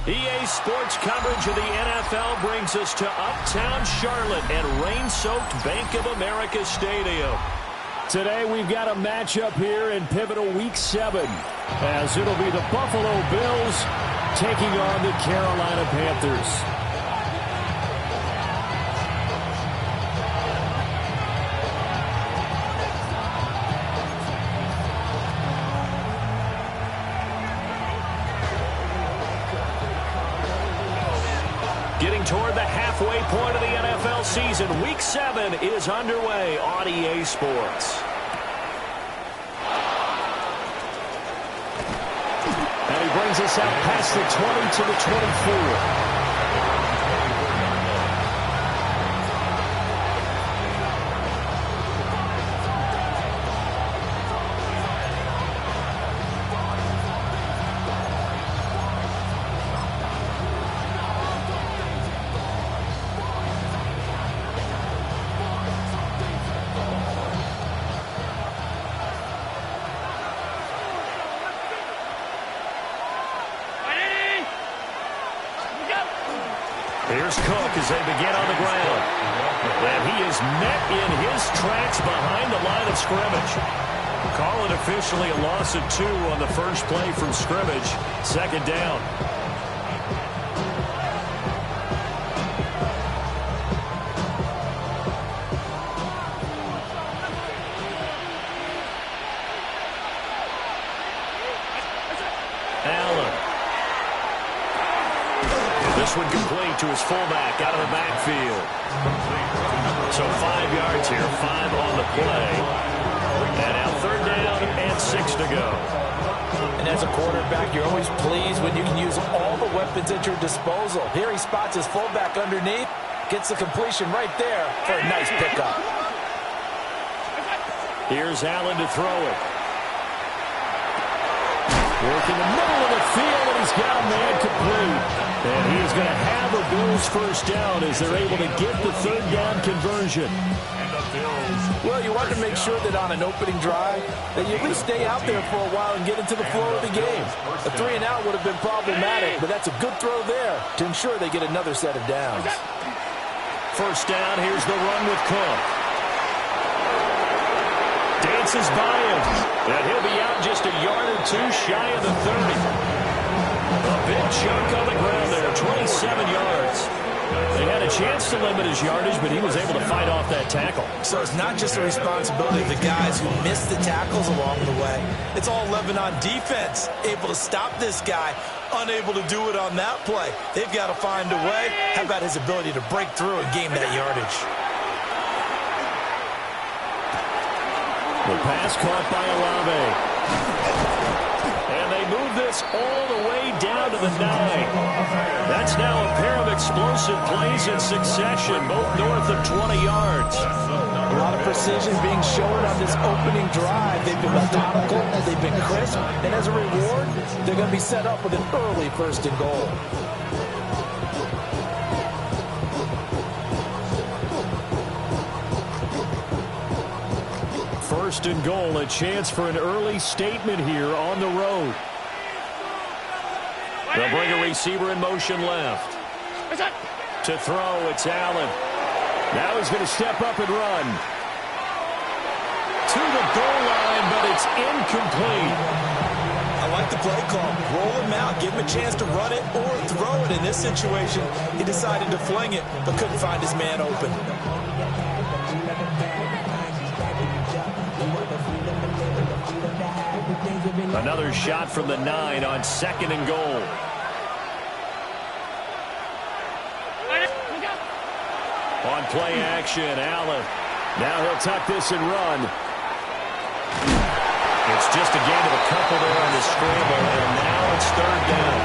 EA Sports coverage of the NFL brings us to Uptown Charlotte at rain-soaked Bank of America Stadium. Today we've got a matchup here in pivotal Week 7, as it'll be the Buffalo Bills taking on the Carolina Panthers. Getting toward the halfway point of the NFL season, Week 7 is underway on EA Sports. And he brings us out past the 20 to the 24. Here's Cook as they begin on the ground. And he is met in his tracks behind the line of scrimmage. Call it officially a loss of 2 on the first play from scrimmage. Second down. This one complete to his fullback out of the backfield. So 5 yards here, 5 on the play. And now third down and 6 to go. And as a quarterback, you're always pleased when you can use all the weapons at your disposal. Here he spots his fullback underneath, gets the completion right there for a nice pickup. Here's Allen to throw it. Working the middle of the field, and he's got a man complete. And he is going to have a Bills first down as they're able to get the third down conversion. Well, you want to make sure that on an opening drive that you at least stay out there for a while and get into the flow of the game. A 3-and-out would have been problematic, but that's a good throw there to ensure they get another set of downs. First down, here's the run with Cook. Dances by him, and he'll be out just a yard or 2 shy of the 30. A big chunk on the ground there, 27 yards. They had a chance to limit his yardage, but he was able to fight off that tackle. So it's not just the responsibility of the guys who missed the tackles along the way. It's all 11 on defense, able to stop this guy, unable to do it on that play. They've got to find a way. How about his ability to break through and gain that yardage? The pass caught by Olave. And they move this all the way down to the 9. That's now a pair of explosive plays in succession, both north of 20 yards. A lot of precision being shown on this opening drive. They've been methodical, they've been crisp, and as a reward, they're going to be set up with an early first and goal. First and goal, a chance for an early statement here on the road. They'll bring a receiver in motion left. To throw, it's Allen. Now he's going to step up and run. To the goal line, but it's incomplete. I like the play call. Roll him out, give him a chance to run it or throw it. In this situation, he decided to fling it, but couldn't find his man open. Another shot from the 9 on second and goal. On play action, Allen. Now he'll tuck this and run. It's just a gain of a couple there on the scramble, and now it's third down.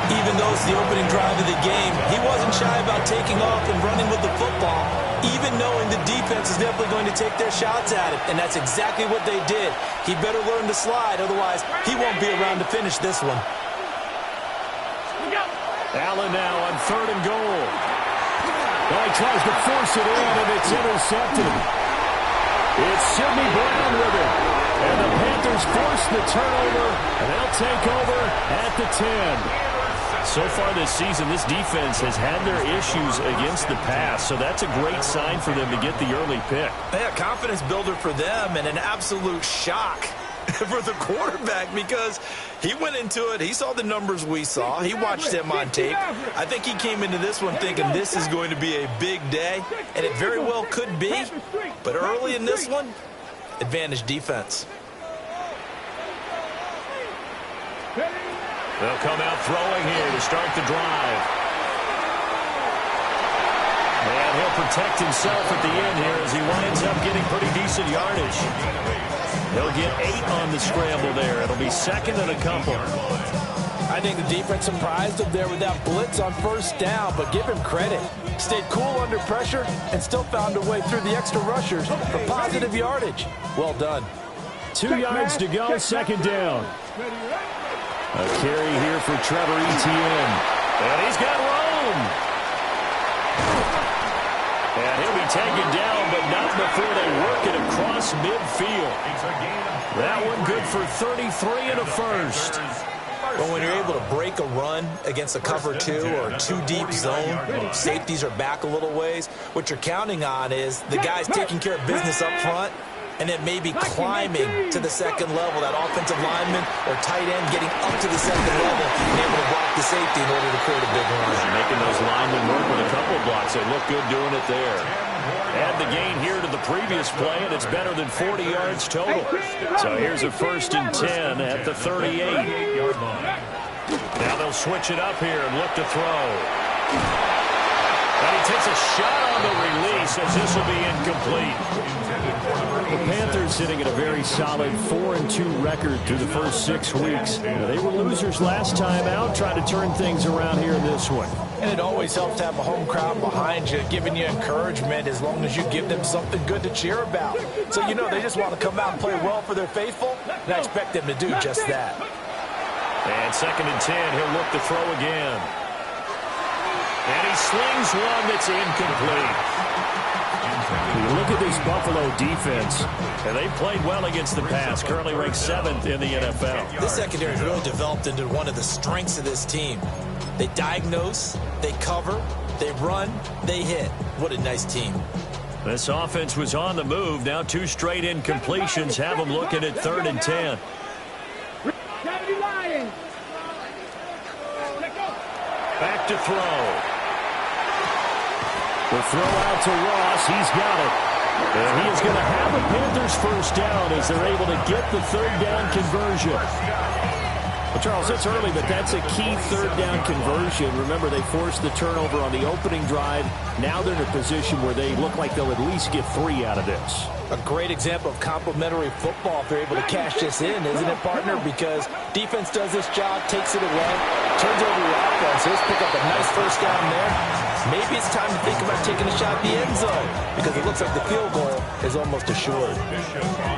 Even though it's the opening drive of the game, he wasn't shy about taking off and running with the football, even knowing the defense is definitely going to take their shots at it, and that's exactly what they did. He better learn to slide, otherwise he won't be around to finish this one. Allen now on third and goal. Well, he tries to force it in, and it's intercepted. It's Sidney Brown with it. And the Panthers force the turnover, and they'll take over at the 10. So far this season, this defense has had their issues against the pass, so that's a great sign for them to get the early pick. Yeah, confidence builder for them and an absolute shock for the quarterback because he went into it. He saw the numbers we saw. He watched them on tape. I think he came into this one thinking this is going to be a big day, and it very well could be. But early in this one, advantage defense. They'll come out throwing here to start the drive. And he'll protect himself at the end here as he winds up getting pretty decent yardage. He'll get 8 on the scramble there. It'll be second and a couple. I think the defense surprised him there with that blitz on first down, but give him credit. Stayed cool under pressure and still found a way through the extra rushers for positive yardage. Well done. 2 yards to go, second down. A carry here for Trevor Etienne. And he's got room. And he'll be taken down, but not before they work it across midfield. That one good for 33 and a first. Well, when you're able to break a run against a cover 2 or a 2-deep zone, safeties are back a little ways. What you're counting on is the guys taking care of business up front and then maybe climbing to the second level, that offensive lineman or tight end getting up to the second level and able to block the safety in order to create a big run. Making those linemen work with a couple of blocks. They look good doing it there. Add the gain here to the previous play, and it's better than 40 yards total. So here's a 1st and 10 at the 38. Now they'll switch it up here and look to throw. And he takes a shot on the release as this will be incomplete. The Panthers sitting at a very solid 4-2 record through the first 6 weeks. They were losers last time out, trying to turn things around here in this one. And it always helps to have a home crowd behind you, giving you encouragement as long as you give them something good to cheer about. So, you know, they just want to come out and play well for their faithful, and I expect them to do just that. And 2nd and 10, he'll look to throw again. And he slings one that's incomplete. You look at this Buffalo defense, and they've played well against the pass, currently ranked 7th in the NFL. This secondary has really developed into one of the strengths of this team. They diagnose, they cover, they run, they hit. What a nice team. This offense was on the move. Now 2 straight incompletions have them looking at 3rd and 10. Back to throw. The throw out to Ross. He's got it. And he is going to have a Panthers first down as they're able to get the 3rd down conversion. Well, Charles, that's early, but that's a key 3rd down conversion. Remember, they forced the turnover on the opening drive. Now they're in a position where they look like they'll at least get 3 out of this. A great example of complementary football if they're able to cash this in, isn't it, partner? Because defense does this job, takes it away, turns over the offense. Let's pick up a nice first down there. Maybe it's time to think about taking a shot at the end zone because it looks like the field goal is almost assured.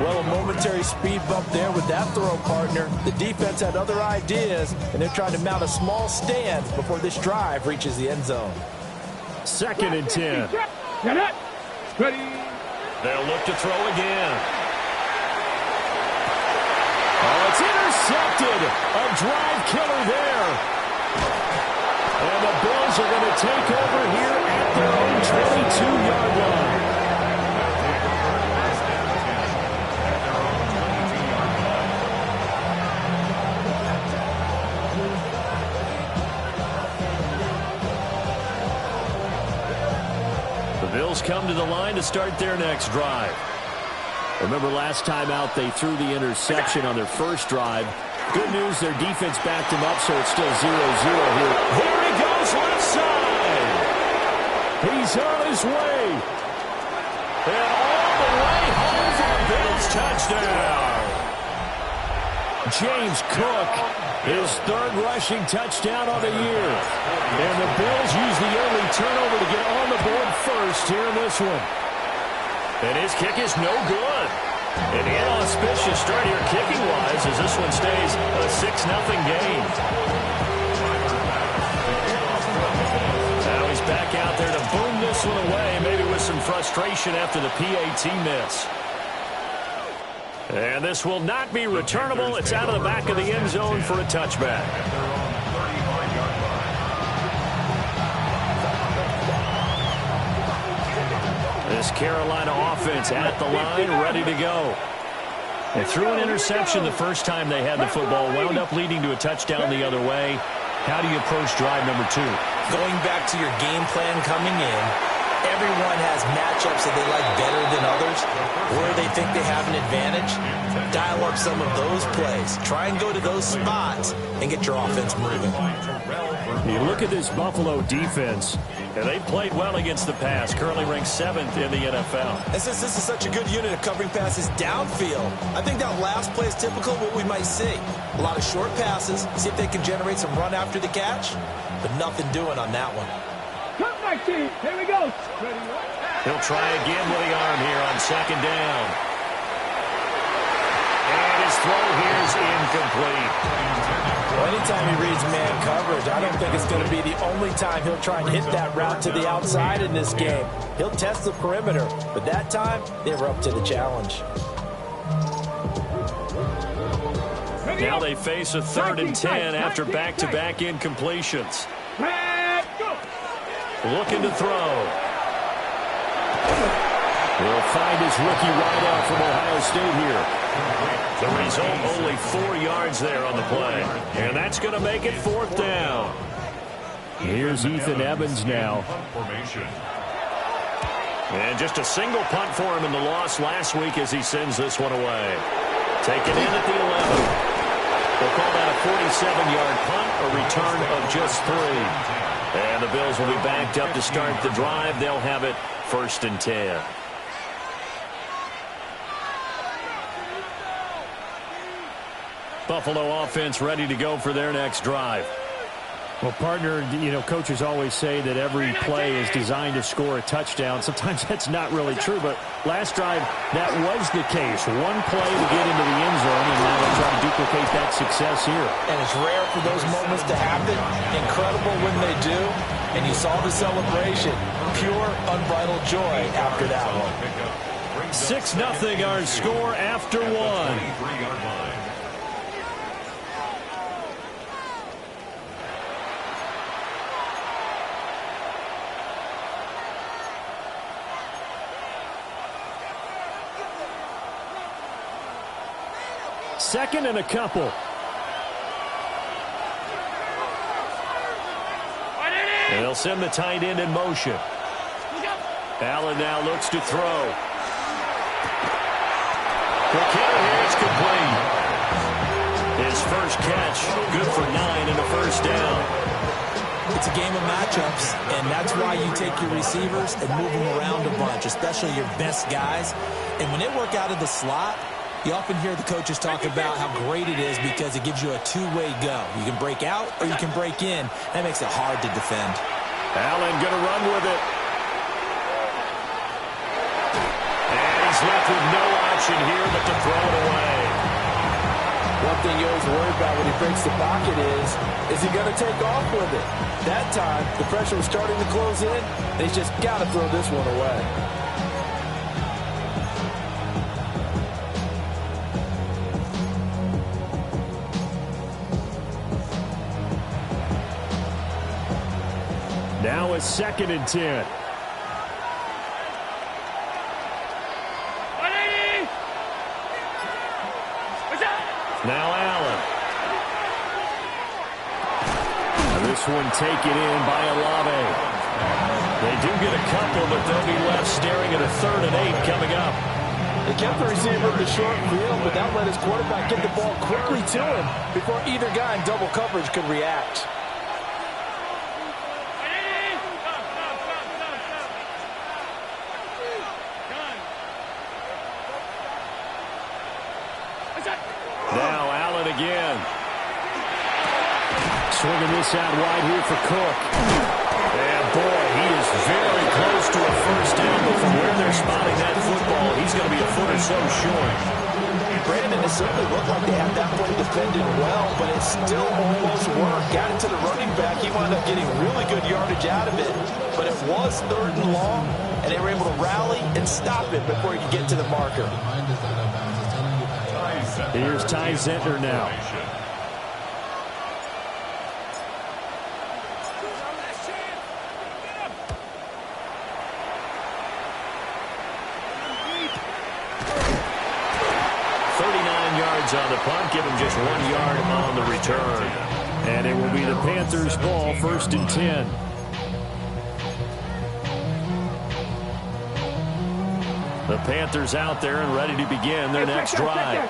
Well, a momentary speed bump there with that throw, partner. The defense had other ideas, and they're trying to mount a small stand before this drive reaches the end zone. 2nd and 10. They'll look to throw again. Oh, it's intercepted. A drive killer there. And the Bills are going to take over here at their own 22-yard line. The Bills come to the line to start their next drive. Remember last time out they threw the interception on their first drive. Good news, their defense backed him up, so it's still 0-0 here. There he goes, left side. He's on his way. And all the way home for a Bills touchdown. James Cook, his 3rd rushing touchdown on the year. And the Bills use the early turnover to get on the board first here in this one. And his kick is no good. An inauspicious start here kicking-wise as this one stays a 6-0 game. Now he's back out there to boom this one away, maybe with some frustration after the PAT miss. And this will not be returnable. It's out of the back of the end zone for a touchback. This Carolina offense at the line, ready to go. They threw an interception the first time they had the football, wound up leading to a touchdown the other way. How do you approach drive number 2? Going back to your game plan coming in, everyone has matchups that they like better than others, where they think they have an advantage. Dial up some of those plays. Try and go to those spots and get your offense moving. You look at this Buffalo defense, and they played well against the pass, currently ranked 7th in the NFL. And since this is such a good unit of covering passes downfield, I think that last play is typical of what we might see. A lot of short passes, see if they can generate some run after the catch, but nothing doing on that one. Here we go. He'll try again with the arm here on 2nd down. And his throw here is incomplete. Well, anytime he reads man coverage, I don't think it's going to be the only time he'll try and hit that route to the outside in this game. He'll test the perimeter, but that time, they were up to the challenge. Now they face a 3rd and 10 after back-to-back incompletions. Looking to throw. He'll find his rookie wideout from Ohio State here. The result, only 4 yards there on the play. And that's going to make it 4th down. Here's Ethan Evans now. And just a single punt for him in the loss last week as he sends this one away. Taken in at the 11. They'll call that a 47-yard punt, a return of just 3. And the Bills will be backed up to start the drive. They'll have it 1st and 10. Buffalo offense ready to go for their next drive. Well, partner, coaches always say that every play is designed to score a touchdown. Sometimes that's not really true, but last drive, that was the case. One play to get into the end zone, and now they'll try to duplicate that success here. And it's rare for those moments to happen. Incredible when they do. And you saw the celebration. Pure, unbridled joy after that one. 6-0 our score after 1. Second and a couple. They'll send the tight end in motion. Allen now looks to throw. Quick hitter here, it's complete. His first catch, good for 9 and a 1st down. It's a game of matchups, and that's why you take your receivers and move them around a bunch, especially your best guys. And when they work out of the slot, you often hear the coaches talk about how great it is because it gives you a two-way go. You can break out or you can break in. That makes it hard to defend. Allen going to run with it. And he's left with no option here but to throw it away. One thing you always worry about when he breaks the pocket is he going to take off with it? That time, the pressure was starting to close in, and he's just got to throw this one away. Now a 2nd and 10. Now Allen. And this one taken in by Olave. They do get a couple, but they'll be left staring at a 3rd and 8 coming up. They kept the receiver in the short field, but that let his quarterback get the ball quickly to him before either guy in double coverage could react. Now Allen again. Swinging this out wide here for Cook. And boy, he is very close to a 1st down, but from where they're spotting that football, he's going to be a foot or so short. Brandon, it certainly looked like they had that play defended well, but it still almost worked. Got it to the running back. He wound up getting really good yardage out of it, but it was 3rd and long, and they were able to rally and stop it before he could get to the marker. Here's Ty Zentner now. yards on the punt, give him just 1 yard on the return. And it will be the Panthers' ball, 1st and 10. The Panthers out there and ready to begin their next drive.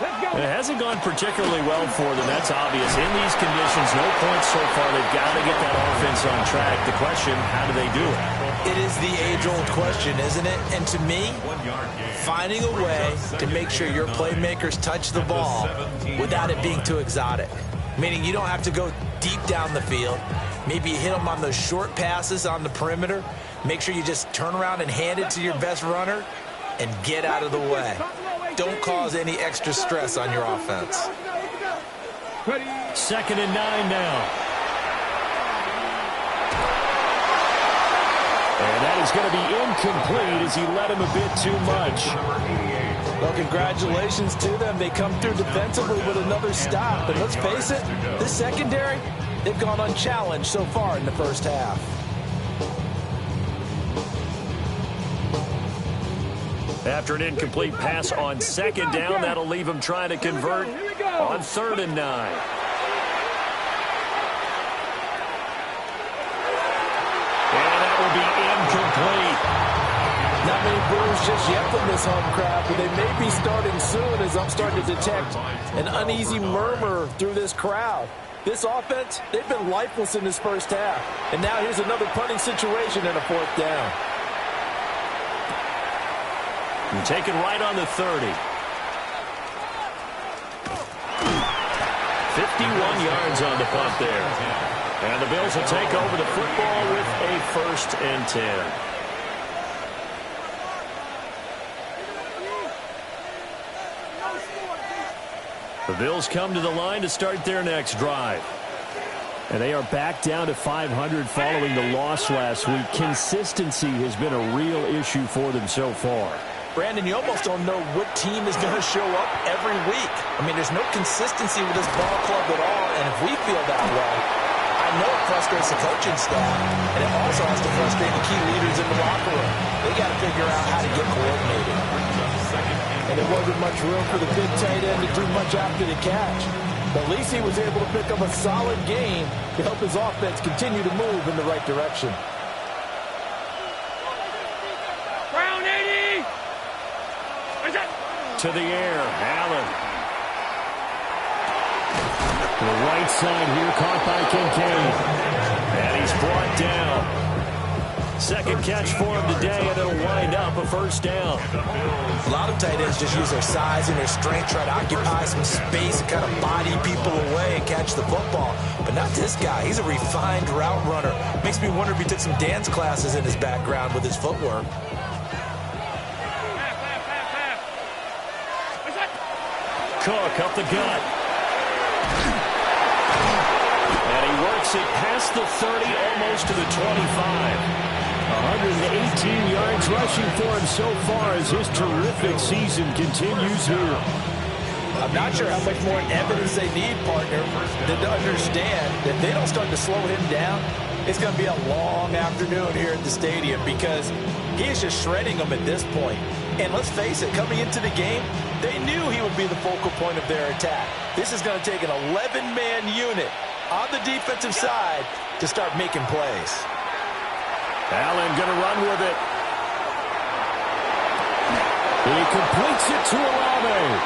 It hasn't gone particularly well for them. That's obvious. In these conditions, no points so far. They've got to get that offense on track. The question, how do they do it? It is the age-old question, isn't it? And to me, finding a way to make sure your playmakers touch the ball without it being too exotic. Meaning you don't have to go deep down the field. Maybe you hit them on those short passes on the perimeter. Make sure you just turn around and hand it to your best runner and get out of the way. Don't cause any extra stress on your offense. 2nd and 9 now. And that is going to be incomplete as he led him a bit too much. Well, congratulations to them. They come through defensively with another stop. But let's face it, this secondary, they've gone unchallenged so far in the first half. After an incomplete pass on 2nd down, that'll leave him trying to convert on 3rd and 9. And that will be incomplete. Not many boos just yet from this home crowd, but they may be starting soon as I'm starting to detect an uneasy murmur through this crowd. This offense, they've been lifeless in this first half. And now here's another punting situation and a 4th down. And taken right on the 30. 51 yards on the punt there. And the Bills will take over the football with a 1st and 10. The Bills come to the line to start their next drive. And they are back down to 500 following the loss last week. Consistency has been a real issue for them so far. Brandon, you almost don't know what team is going to show up every week. I mean, there's no consistency with this ball club at all, and if we feel that way, I know it frustrates the coaching staff, and it also has to frustrate the key leaders in the locker room. They got to figure out how to get coordinated. And there wasn't much room for the big tight end to do much after the catch. But at least he was able to pick up a solid gain to help his offense continue to move in the right direction. To the air, Allen. To the right side here, caught by Kincaid. And he's brought down. 2nd catch for him today, and it'll wind up a 1st down. A lot of tight ends just use their size and their strength, try to occupy some space and kind of body people away and catch the football. But not this guy. He's a refined route runner. Makes me wonder if he took some dance classes in his background with his footwork. Cook up the gut. And he works it past the 30, almost to the 25. 118 yards rushing for him so far as his terrific season continues here. I'm not sure how much more evidence they need, partner, than to understand that they don't start to slow him down. It's going to be a long afternoon here at the stadium because he is just shredding them at this point. And let's face it, coming into the game, they knew he would be the focal point of their attack. This is going to take an 11-man unit on the defensive side to start making plays. Allen going to run with it. He completes it to Olave.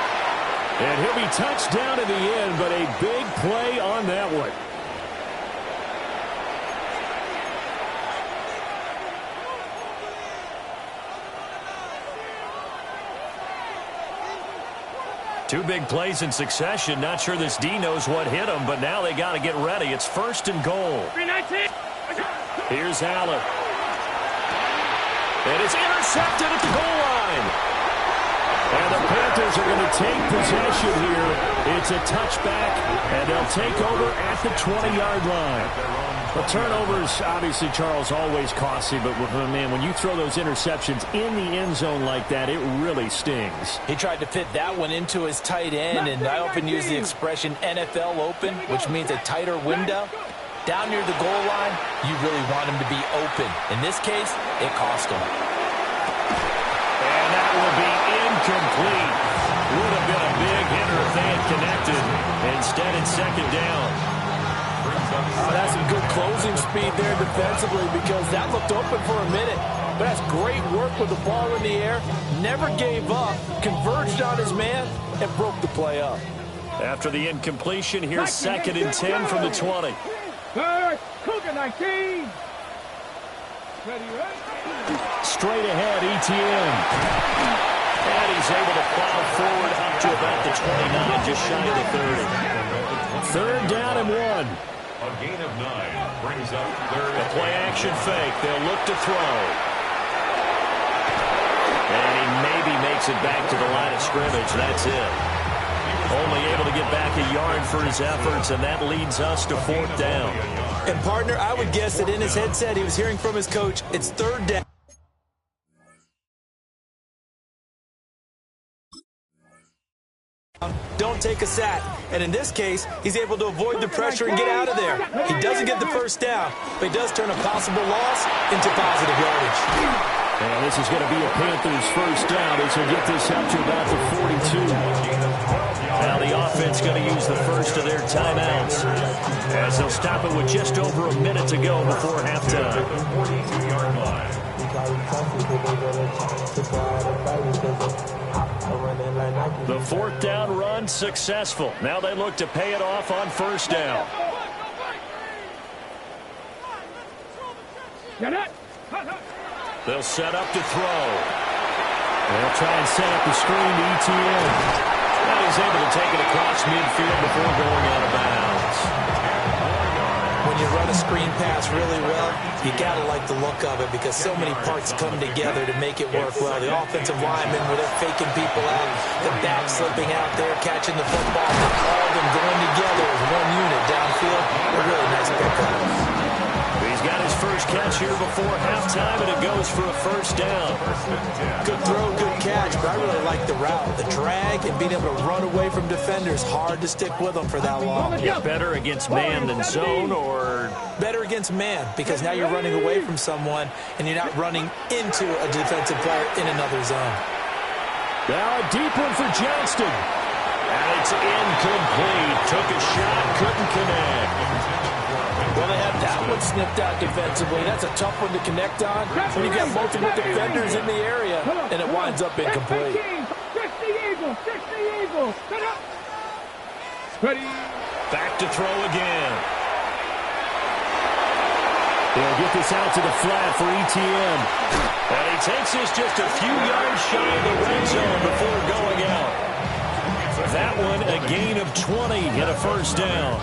And he'll be touched down in the end, but a big play on that one. Two big plays in succession. Not sure this D knows what hit him, but now they got to get ready. It's 1st and goal. Here's Allen. And it's intercepted at the goal line. And the Panthers are going to take possession here. It's a touchback, and they'll take over at the 20-yard line. Well, turnovers, obviously, Charles, always costly, but, man, when you throw those interceptions in the end zone like that, it really stings. He tried to fit that one into his tight end, and I often use the expression NFL open, which means a tighter window. Down near the goal line, you really want him to be open. In this case, it cost him. And that will be incomplete. Would have been a big hitter on second down. That's some good closing speed there defensively because that looked open for a minute. But that's great work with the ball in the air. Never gave up, converged on his man, and broke the play up. After the incompletion, here's 2nd and 10 from the 20. Third, Cougar 19. Ready, right? Straight ahead, ETN. And he's able to plow forward up to about the 29, just shy of the 30. 3rd down and 1. A gain of 9 brings up 3rd. A play-action fake. They'll look to throw. And he maybe makes it back to the line of scrimmage. That's it. Only able to get back a yard for his efforts, and that leads us to 4th down. And, partner, I would guess that in his headset he was hearing from his coach, it's 3rd down. Don't take a sack. And in this case, he's able to avoid the pressure and get out of there. He doesn't get the 1st down, but he does turn a possible loss into positive yardage. And this is going to be a Panthers 1st down as they get this up to about the 42. Now the offense going to use the first of their timeouts as they'll stop it with just over a minute to go before halftime. The 4th down run successful. Now they look to pay it off on 1st down. They'll set up to throw. They'll try and set up the screen to ETN. Now he's able to take it across midfield before going out of bounds. When you run a screen pass really well, you got to like the look of it because so many parts come together to make it work well. The offensive linemen, where they're faking people out, the back slipping out there, catching the football, all of them going together as one unit downfield. A really nice pickup. He's got his first catch here before halftime, and it goes for a 1st down. Good throw, good catch, but I really like the route. The drag and being able to run away from defenders, hard to stick with them for that long. Get better against man than zone, or better against man, because now you're running away from someone and you're not running into a defensive player in another zone. Now a deep one for Johnston. And it's incomplete. Took a shot, couldn't connect. Well, they have that one snipped out defensively. That's a tough one to connect on when you got multiple defenders in the area, and it winds up incomplete. 60 Eagles, 60 Eagles. Ready. Back to throw again. They'll get this out to the flat for ETN. And he takes this just a few yards shy of the red zone before going out. That one, a gain of 20 and a 1st down.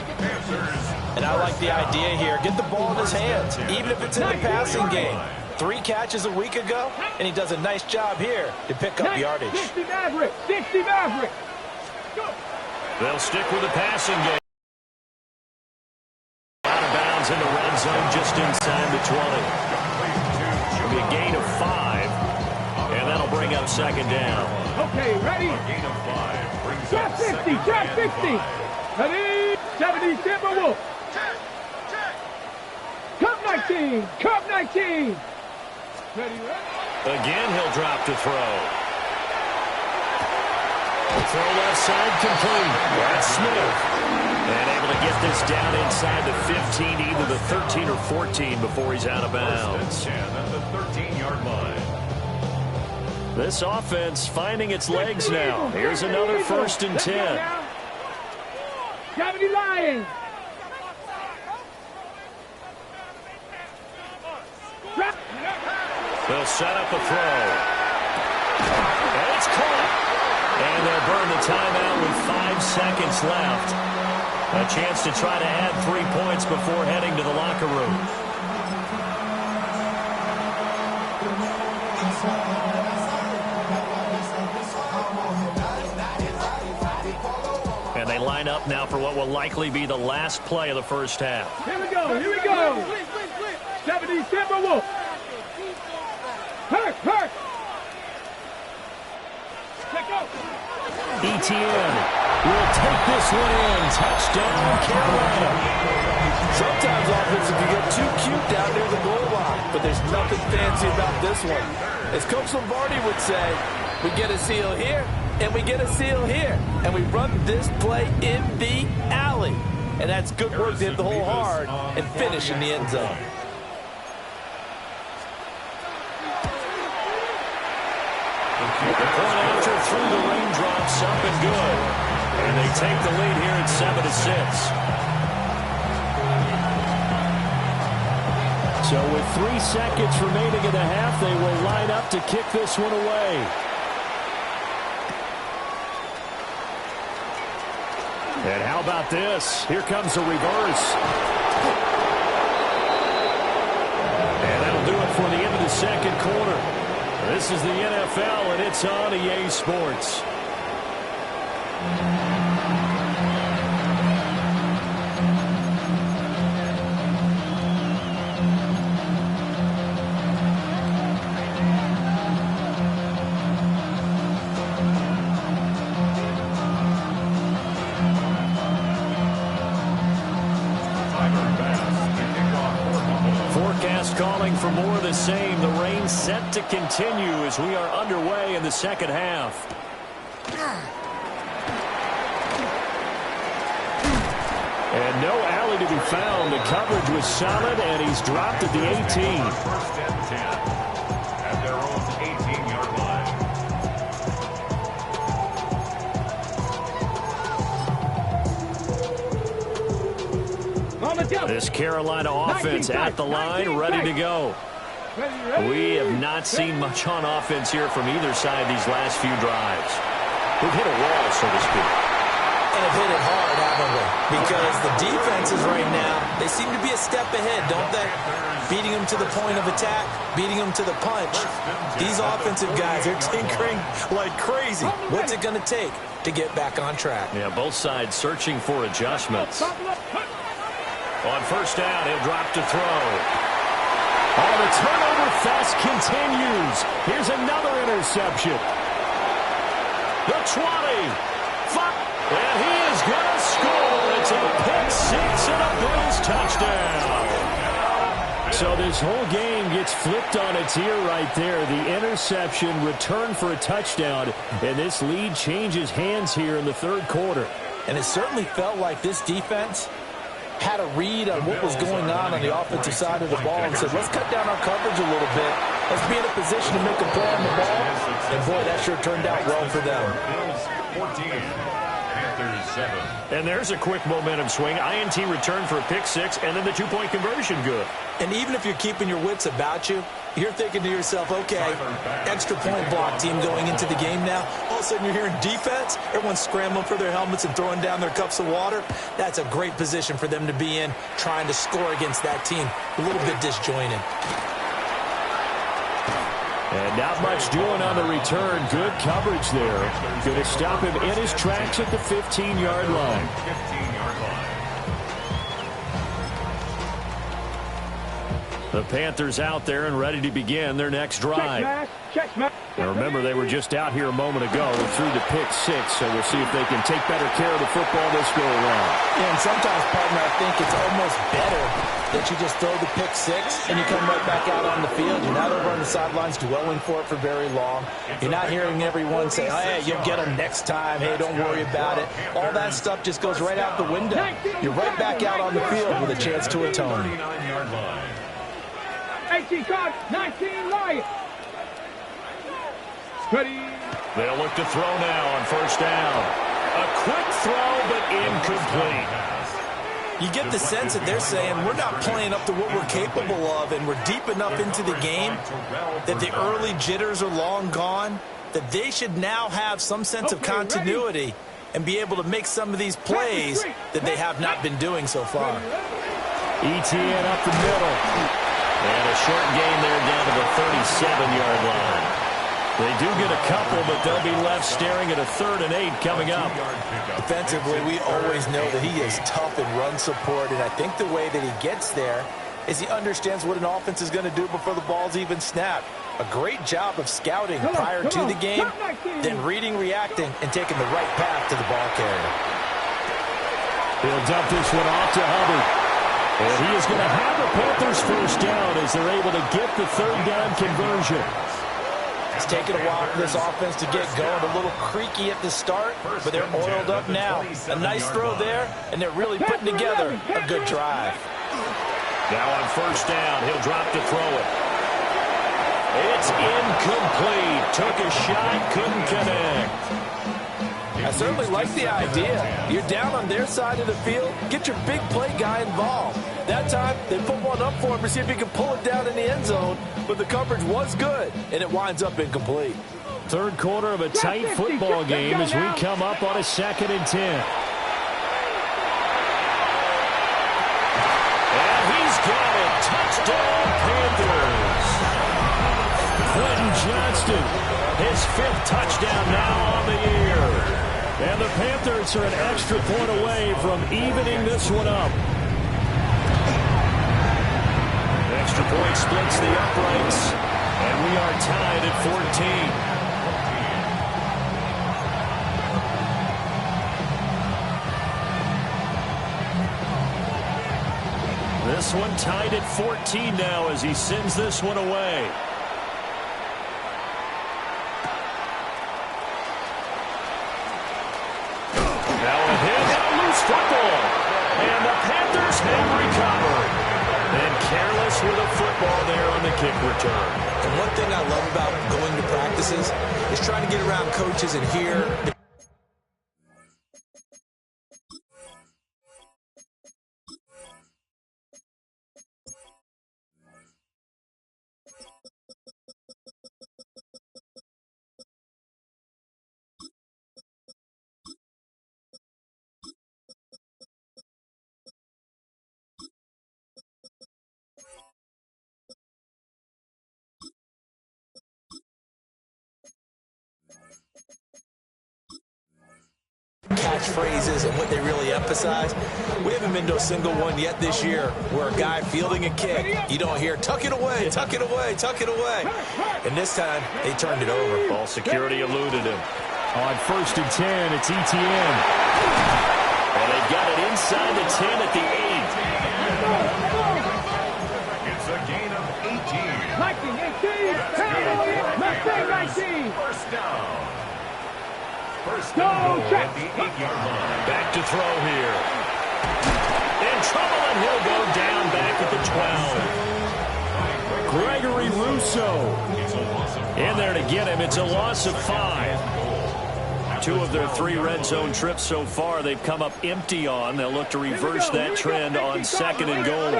And I like the idea here. Get the ball in his hands, even if it's in the passing game. 3 catches a week ago, and he does a nice job here to pick up yardage. 60 Maverick, 60 Maverick. They'll stick with the passing game. Out of bounds in the red zone just inside the 20. It'll be a gain of 5, and that'll bring up 2nd down. Okay, ready? Drop 50, drop 50. Ready? 70 Timberwolves. Cup 19, Cup 19. Ready, Again, he'll drop to throw. Throw left side complete. That's Smith. And able to get this down inside the 15, either the 13 or 14 before he's out of bounds. 10 at the 13-yard line. This offense finding its legs now. Here's another 1st and 10. 70 Lions. They'll set up a throw. And it's caught. And they'll burn the timeout with 5 seconds left. A chance to try to add 3 points before heading to the locker room. And they line up now for what will likely be the last play of the 1st half. Here we go, here we go. 70 Timberwolves. Hurt. ETN will take this one in. Touchdown, Carolina. Sometimes offenses can get too cute down near the goal line, but there's nothing fancy about this one. As Coach Lombardi would say, We get a seal here, and we get a seal here. And we run this play in the alley. And that's good work to hit the hole hard and finish in the end zone. The point after through the raindrops, up and good. And they take the lead here at 7-6. So with 3 seconds remaining in the half, they will line up to kick this one away. And how about this? Here comes a reverse. And that'll do it for the end of the second quarter. This is the NFL, and it's on EA Sports. Calling for more of the same. The rain set to continue as we are underway in the second half. And no alley to be found. The coverage was solid, and he's dropped at the 18. First and 10 at their own 18-yard line. This Carolina offense at the line, ready to go. We have not seen much on offense here from either side these last few drives. We've hit a wall, so to speak. And have hit it hard, haven't we? Because the defenses right now, they seem to be a step ahead, don't they? Beating them to the point of attack, beating them to the punch. These offensive guys are tinkering like crazy. What's it going to take to get back on track? Yeah, both sides searching for adjustments. On first down, he'll drop to throw. Oh, the turnover fest continues. Here's another interception. The 20. And he is going to score. It's a pick-6 and a Bills touchdown. So this whole game gets flipped on its ear right there. The interception, return for a touchdown, and this lead changes hands here in the third quarter. And it certainly felt like this defense had a read on what was going on the offensive side of the ball and said, let's cut down our coverage a little bit. Let's be in a position to make a play on the ball. And, boy, that sure turned out well for them. 14, Panthers 7. And there's a quick momentum swing. INT return for a pick-6, and then the two-point conversion good. And even if you're keeping your wits about you, you're thinking to yourself, okay, extra point block team going into the game now. All of a sudden you're hearing defense. Everyone's scrambling for their helmets and throwing down their cups of water. That's a great position for them to be in, trying to score against that team. A little bit disjointed. And not much doing on the return. Good coverage there. Going to stop him in his tracks at the 15-yard line. 15-yard line. The Panthers out there and ready to begin their next drive. Now remember, they were just out here a moment ago through the pick-6, so we'll see if they can take better care of the football this go-around. Yeah, and sometimes, partner, I think it's almost better that you just throw the pick-6 and you come right back out on the field. You're not over on the sidelines dwelling for it for very long. You're not hearing everyone say, oh, hey, you'll get them next time. Hey, don't worry about it. All that stuff just goes right out the window. You're right back out on the field with a chance to atone. 39-yard line. 18 cards, 19 Lions. Ready. They'll look to throw now on first down. A quick throw, but incomplete. You get the sense that they're saying we're not playing up to what we're capable of, and we're deep enough into the game that the early jitters are long gone, that they should now have some sense of continuity and be able to make some of these plays that they have not been doing so far. ETN up the middle. And a short gain there down to the 37-yard line. They do get a couple, but they'll be left staring at a 3rd and 8 coming up. Defensively, we always know that he is tough in run support, and I think the way that he gets there is he understands what an offense is going to do before the ball's even snapped. A great job of scouting prior to the game, then reading, reacting, and taking the right path to the ball carrier. He'll dump this one off to Hubbard. And he is going to have the Panthers first down as they're able to get the 3rd down conversion. It's taken a while for this offense to get going. A little creaky at the start, but they're oiled up now. A nice throw there, and they're really putting together a good drive. Now on first down, he'll drop to throw it. It's incomplete. Took a shot, couldn't connect. I certainly like the idea. You're down on their side of the field. Get your big play guy involved. That time, they put one up for him to see if he can pull it down in the end zone, but the coverage was good, and it winds up incomplete. Third quarter of a tight football game as we come up on a 2nd and 10. And he's got it. Touchdown, Panthers. Quentin Johnston, his 5th touchdown now on the year. And the Panthers are an extra point away from evening this one up. Extra point splits the uprights, and we are tied at 14. This one tied at 14 now as he sends this one away. Now a hit and a loose football. And the Panthers have recovered. And careless with a football there on the kick return. And one thing I love about going to practices is trying to get around coaches and hear. Catchphrases and what they really emphasize. We haven't been to a single one yet this year where a guy fielding a kick, you don't hear, tuck it away, tuck it away, tuck it away. And this time, they turned it over. Ball security eluded him. On 1st and 10, it's ETN. And they've got it inside the 10 at the 8. It's a gain of 18. 19. First down. First Go, down check. at the 8-yard line. Back to throw here. In trouble, and he'll go down back at the 12. Gregory Rousseau in there to get him. It's a loss of 5. 2 of their 3 red zone trips so far they've come up empty on. They'll look to reverse that trend on 2nd and goal.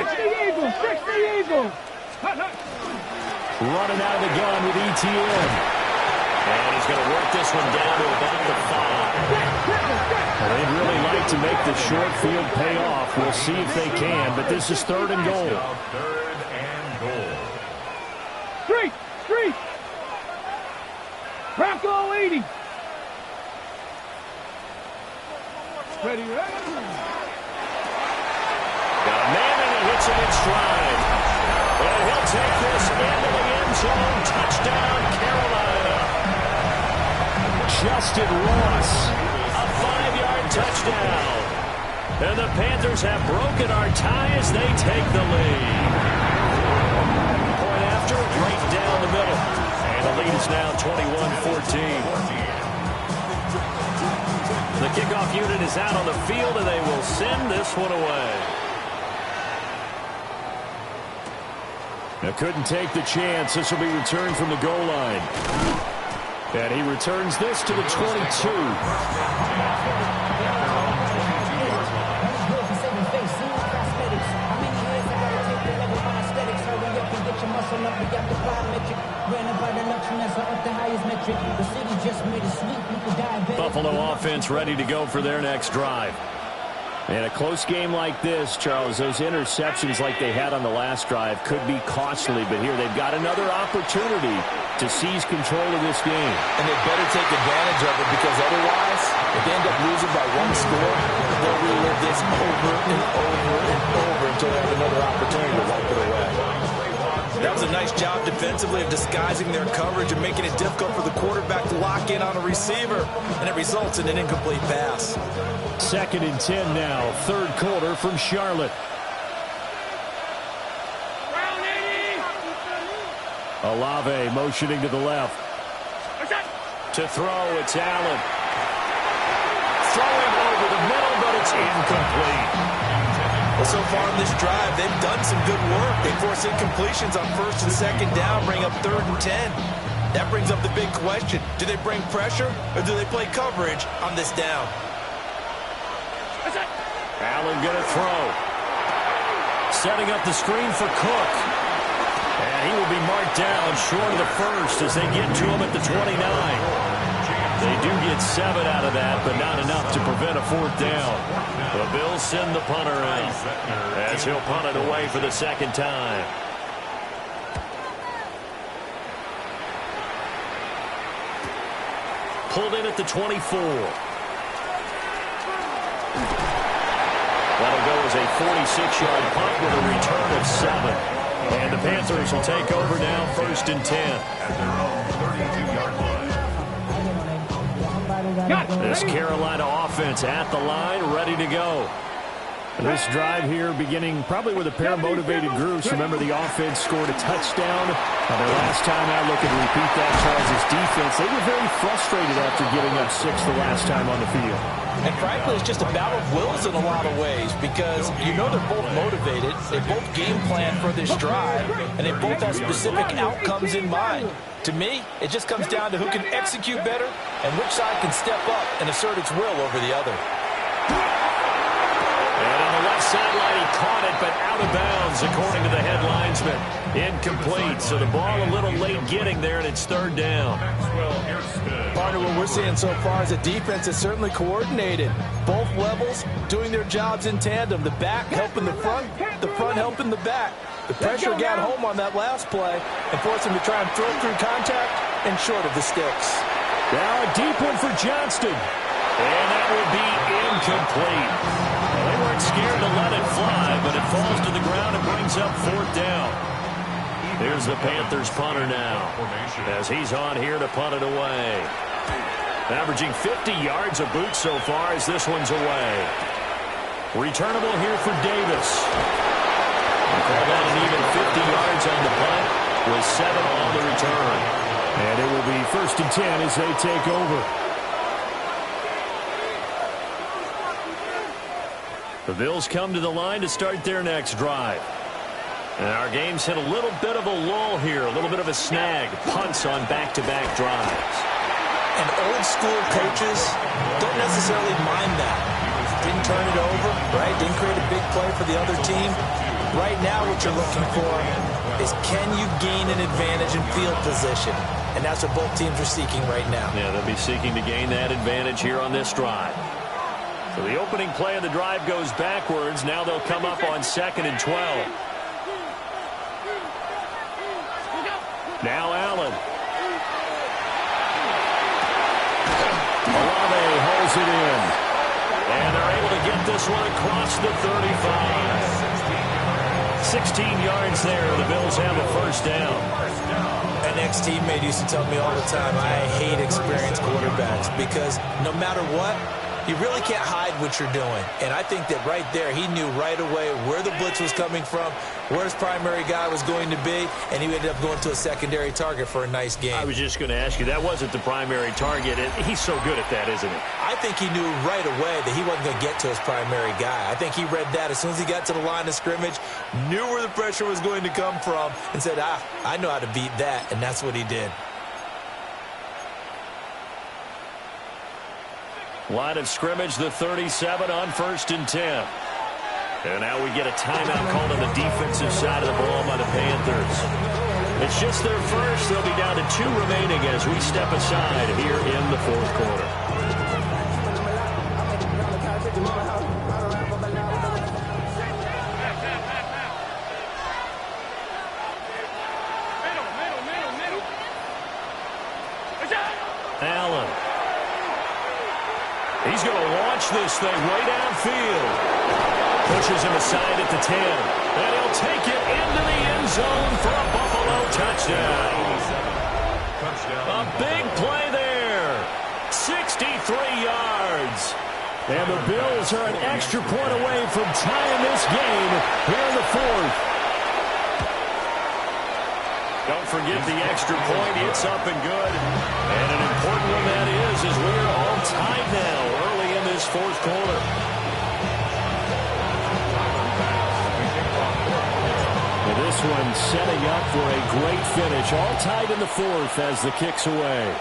Running out of the gun with ETN. And he's going to work this one down to about the 5. Well, they'd really like to make the short field pay off. We'll see if they can, but this is 3rd and goal. 3rd and goal. Street. Bronco 80. Ready. Got a man and he hits him in stride. And he'll take this into the end zone. Touchdown, Carolina. Justin Ross. A 5-yard touchdown. And the Panthers have broken our tie as they take the lead. Point after, right down the middle. And the lead is now 21-14. The kickoff unit is out on the field, and they will send this one away. Now couldn't take the chance. This will be returned from the goal line. And he returns this to the 22. Buffalo offense ready to go for their next drive. And a close game like this, Charles, those interceptions like they had on the last drive could be costly, but here they've got another opportunity to seize control of this game. And they better take advantage of it, because otherwise, if they end up losing by 1 score, they'll relive this over and over and over until they have another opportunity to wipe it away. That was a nice job defensively of disguising their coverage and making it difficult for the quarterback to lock in on a receiver, and it results in an incomplete pass. 2nd and 10 now, 3rd quarter from Charlotte. Olave motioning to the left. To throw, it's Allen. Throwing over the middle, but it's incomplete. Well, so far in this drive, they've done some good work. They force incompletions on first and second down, bring up 3rd and 10. That brings up the big question. Do they bring pressure or do they play coverage on this down? Allen going to throw. Setting up the screen for Cook. And he will be marked down short of the first as they get to him at the 29. They do get 7 out of that, but not enough to prevent a 4th down. The Bills send the punter out as he'll punt it away for the second time. Pulled in at the 24. That'll go as a 46-yard punt with a return of 7. And the Panthers will take over now, 1st and 10. At their own 32-yard line. This Carolina offense at the line, ready to go. This drive here beginning probably with a pair of motivated groups. Remember, the offense scored a touchdown. Their last time out, looking to repeat that. Charles' defense, they were very frustrated after giving up 6 the last time on the field. And frankly, it's just a battle of wills in a lot of ways because you know they're both motivated. They both game plan for this drive, and they both have specific outcomes in mind. To me, it just comes down to who can execute better and which side can step up and assert its will over the other. And on the left sideline, he caught it, but out of bounds, according to the head linesman. Incomplete, so the ball a little late getting there, and it's 3rd down. Partner, what we're seeing so far is a defense that's certainly coordinated. Both levels doing their jobs in tandem. The back helping the front helping the back. The pressure got home on that last play and forced him to try and throw through contact and short of the sticks. Now a deep one for Johnston. And that will be incomplete. Well, they weren't scared to let it fly, but it falls to the ground and brings up 4th down. Here's the Panthers punter now as he's on here to punt it away. Averaging 50 yards a boot so far as this one's away. Returnable here for Davis. Call that an even 50 yards on the punt with 7 on the return. And it will be 1st and 10 as they take over. The Bills come to the line to start their next drive. And our game's hit a little bit of a lull here, a little bit of a snag. Punts on back-to-back drives. And old-school coaches don't necessarily mind that. Didn't turn it over, right? Didn't create a big play for the other team. Right now what you're looking for is can you gain an advantage in field position? And that's what both teams are seeking right now. Yeah, they'll be seeking to gain that advantage here on this drive. So the opening play of the drive goes backwards. Now they'll come up on 2nd and 12. Now Allen. Olave holds it in. And they're able to get this one across the 35. 16 yards there. The Bills have a 1st down. An ex-teammate used to tell me all the time, I hate experienced quarterbacks because no matter what, you really can't hide what you're doing. And I think that right there, he knew right away where the blitz was coming from, where his primary guy was going to be, and he ended up going to a secondary target for a nice game. I was just going to ask you, that wasn't the primary target, and he's so good at that, isn't he? I think he knew right away that he wasn't going to get to his primary guy. I think he read that as soon as he got to the line of scrimmage, knew where the pressure was going to come from, and said, I know how to beat that, and that's what he did. Line of scrimmage, the 37 on 1st and 10. And now we get a timeout called on the defensive side of the ball by the Panthers. It's just their first. They'll be down to 2 remaining as we step aside here in the 4th quarter. Allen. He's going to launch this thing way downfield. Pushes him aside at the 10. And he'll take it into the end zone for a Buffalo touchdown. A big play there. 63 yards. And the Bills are an extra point away from tying this game here in the 4th. Don't forget the extra point. It's up and good. And an important one that is, as we are all tied now early in this fourth quarter. And this one setting up for a great finish. All tied in the fourth as the kick's away.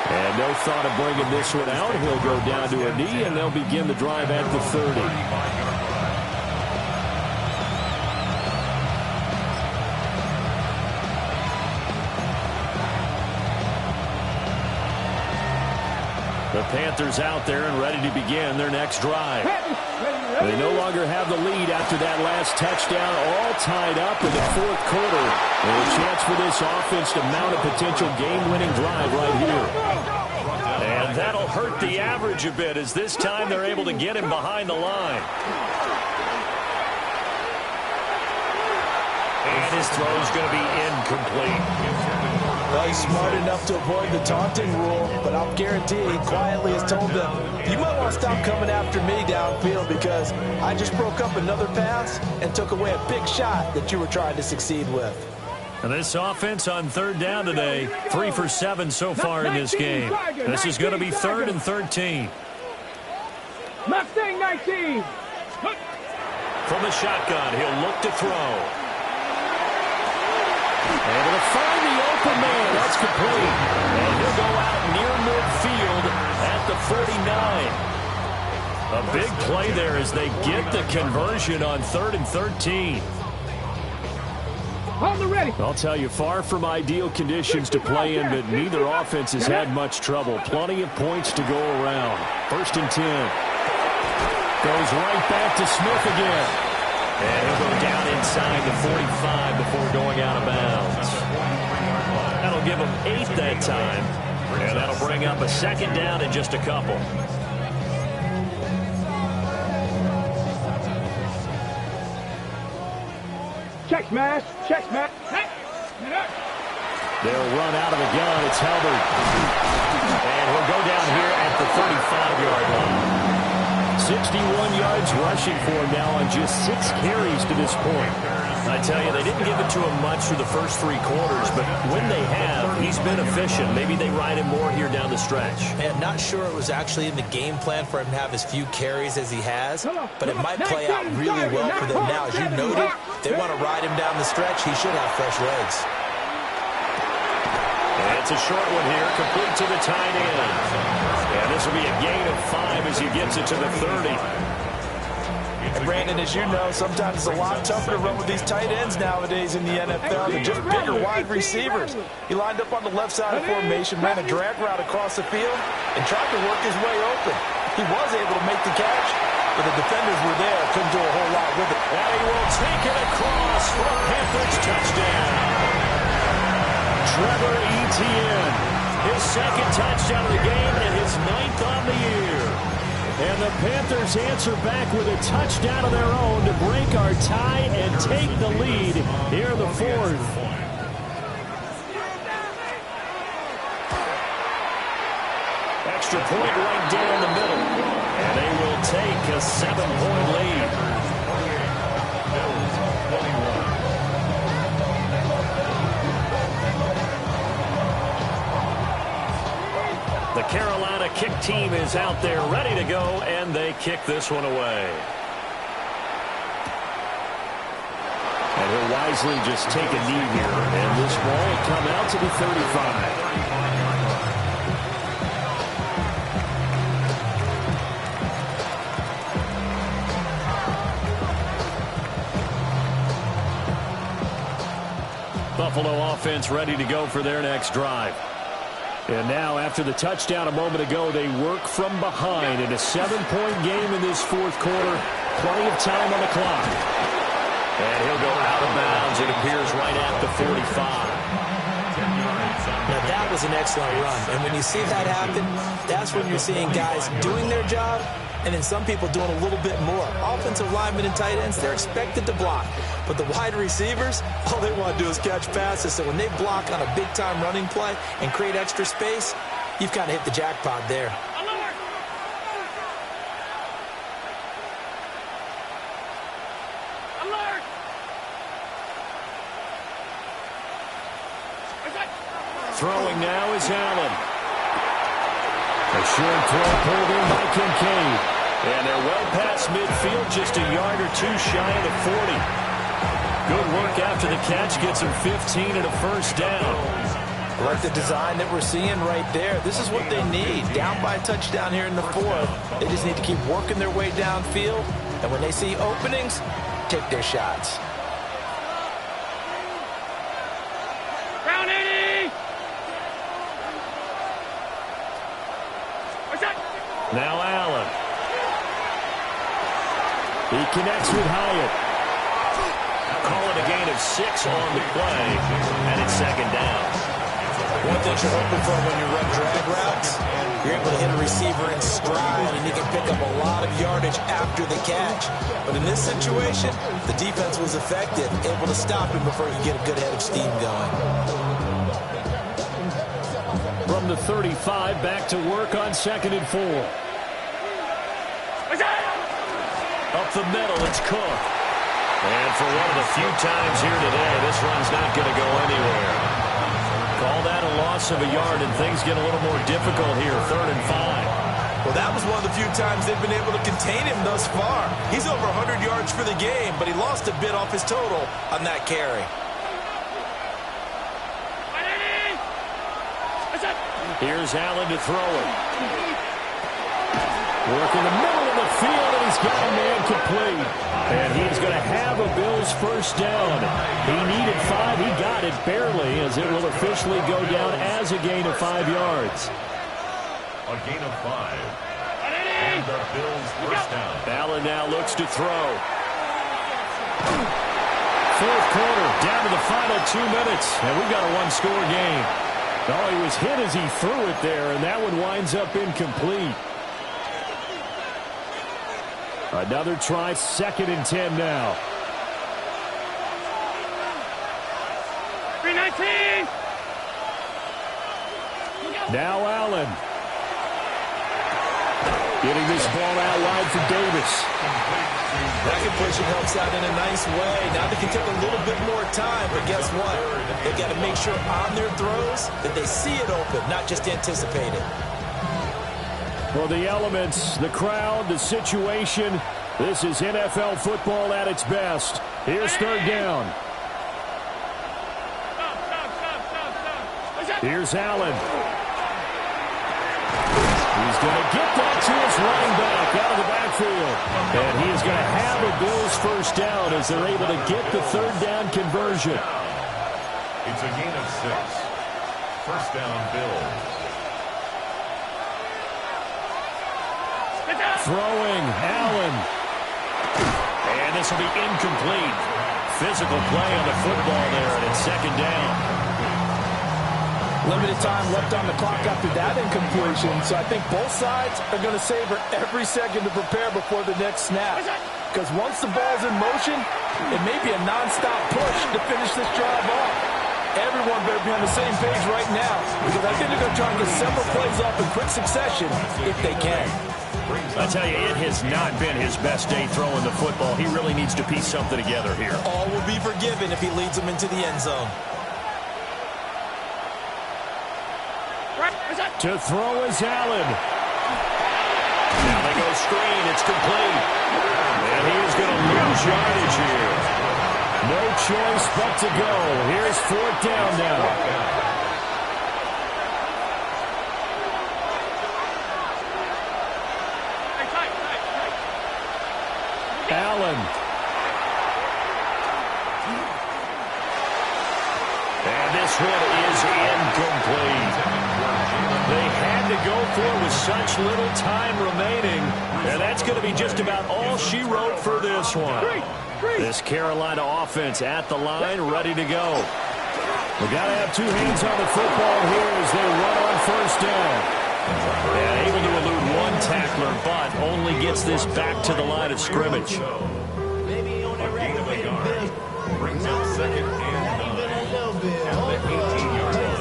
And no thought of bringing this one out. He'll go down to a knee, and they'll begin the drive at the 30. The Panthers out there and ready to begin their next drive. They no longer have the lead after that last touchdown, all tied up in the fourth quarter. And a chance for this offense to mount a potential game-winning drive right here. And that'll hurt the average a bit, as this time they're able to get him behind the line. And his throw's going to be incomplete. Well, he's smart enough to avoid the taunting rule, but I'll guarantee he quietly has told them, you might want to stop coming after me downfield because I just broke up another pass and took away a big shot that you were trying to succeed with. And this offense on third down today, 3 for 7 so far in this game. This is going to be 3rd and 13. Mustang 19. From the shotgun, he'll look to throw. Able to find the open man. That's complete. And he'll go out near midfield at the 49. A big play there as they get the conversion on 3rd and 13. On the ready. I'll tell you, far from ideal conditions to play in, but neither offense has had much trouble. Plenty of points to go around. 1st and 10. Goes right back to Smith again. And he'll go down inside the 45 before going out of bounds. That'll give him 8 that time. And that'll bring up a 2nd down in just a couple. Check smash. Check smash. They'll run out of the gun. It's Halbert. And he'll go down here at the 35-yard line. 61 yards rushing for him now on just 6 carries to this point. I tell you, they didn't give it to him much through the first 3 quarters, but when they have, he's been efficient. Maybe they ride him more here down the stretch. And not sure it was actually in the game plan for him to have as few carries as he has, but it might play out really well for them now. As you noted, they want to ride him down the stretch. He should have fresh legs. And it's a short one here, complete to the tight end. And this will be a gain of 5 as he gets it to the 30. And Brandon, as you know, sometimes it's a lot tougher to run with these tight ends nowadays in the NFL than just bigger wide receivers. He lined up on the left side of formation, ran a drag route across the field, and tried to work his way open. He was able to make the catch, but the defenders were there, couldn't do a whole lot with it. And he will take it across for a Panthers touchdown. Trevor Etienne, his 2nd touchdown of the game and his 9th on the year. And the Panthers answer back with a touchdown of their own to break our tie and take the lead here in the 4th. Extra point right down the middle. And they will take a 7-point lead. The Carolina kick team is out there ready to go, and they kick this one away. And he'll wisely just take a knee here, and this ball will come out to the 35. Buffalo offense ready to go for their next drive. And now, after the touchdown a moment ago, they work from behind in a 7-point game in this 4th quarter. Plenty of time on the clock. And he'll go out of bounds. It appears right at the 45. Now, that was an excellent run. And when you see that happen, that's when you're seeing guys doing their job and then some people doing a little bit more. Offensive linemen and tight ends, they're expected to block. But the wide receivers, all they want to do is catch passes. So when they block on a big-time running play and create extra space, you've kind of hit the jackpot there. Throwing now is Allen. A short throw pulled in by Kincaid. And they're well past midfield, just a yard or two shy of the 40. Good work after the catch, gets them 15 and a first down. I like the design that we're seeing right there. This is what they need. Down by a touchdown here in the fourth. They just need to keep working their way downfield. And when they see openings, take their shots. Round 80. What's that? Now Allen. He connects with Hyatt. Call it a gain of 6 on the play, and it's second down. One thing you're hoping for when you run drag routes, you're able to hit a receiver in stride, and you can pick up a lot of yardage after the catch. But in this situation, the defense was effective, able to stop him before he could get a good head of steam going. From the 35, back to work on 2nd and 4. Up the middle, it's Cook. And for one of the few times here today, this run's not going to go anywhere. Call that a loss of a yard, and things get a little more difficult here, 3rd and 5. Well, that was one of the few times they've been able to contain him thus far. He's over 100 yards for the game, but he lost a bit off his total on that carry. Here's Allen to throw it. Work in the middle of the field, and he's got a man complete. And he's going to have a Bills first down. He needed 5. He got it barely, as it will officially go down as a gain of 5 yards. A gain of 5. And the Bills first down. Allen now looks to throw. 4th quarter, down to the final 2 minutes, and we've got a one-score game. Oh, he was hit as he threw it there, and that one winds up incomplete. Another try, 2nd and 10 now. 319. Now Allen. Getting this ball out wide for Davis. That completion helps out in a nice way. Now they can take a little bit more time, but guess what? They've got to make sure on their throws that they see it open, not just anticipate it. Well, the elements, the crowd, the situation, this is NFL football at its best. Here's 3rd down. Here's Allen. He's going to get that to his running back out of the backfield. And he is going to have a Bills first down as they're able to get the 3rd down conversion. It's a gain of 6. First down, Bills. Throwing, Allen. And this will be incomplete. Physical play on the football there, and it's 2nd down. Limited time left on the clock after that incompletion, so I think both sides are going to savor every second to prepare before the next snap. Because once the ball's in motion, it may be a nonstop push to finish this drive off. Everyone better be on the same page right now, because I think they're going to try and get several plays off in quick succession if they can. I tell you, it has not been his best day throwing the football. He really needs to piece something together here. All will be forgiven if he leads them into the end zone. To throw is Allen. Now they go screen. It's complete. And he is going to lose yardage here. No choice but to go. Here's 4th down now. Allen. And this one is incomplete. They had to go for it with such little time remaining. And that's going to be just about all she wrote for this one. This Carolina offense at the line, ready to go. We got to have 2 hands on the football here as they run on 1st down. And able to elude 1 tackler, but only gets this back to the line of scrimmage. A gain of a yard. Brings up 2nd and 9. At the 18-yard line.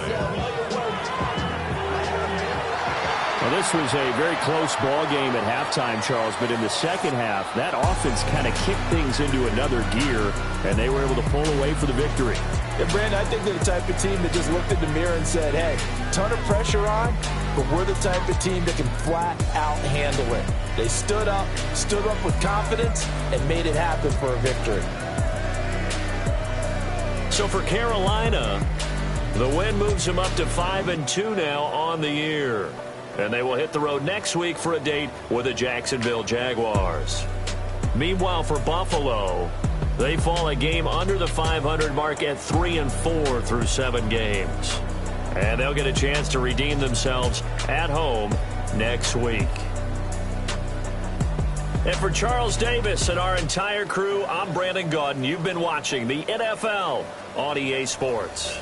Well, this was a very close ball game at halftime, Charles, but in the second half, that offense kind of kicked things into another gear, and they were able to pull away for the victory. And Brandon, I think they're the type of team that just looked in the mirror and said, hey, ton of pressure on, but we're the type of team that can flat out handle it. They stood up with confidence, and made it happen for a victory. So for Carolina, the win moves them up to 5-2 now on the year. And they will hit the road next week for a date with the Jacksonville Jaguars. Meanwhile, for Buffalo, they fall a game under the 500 mark at 3-4 through 7 games. And they'll get a chance to redeem themselves at home next week. And for Charles Davis and our entire crew, I'm Brandon Gaudin. You've been watching the NFL on EA Sports.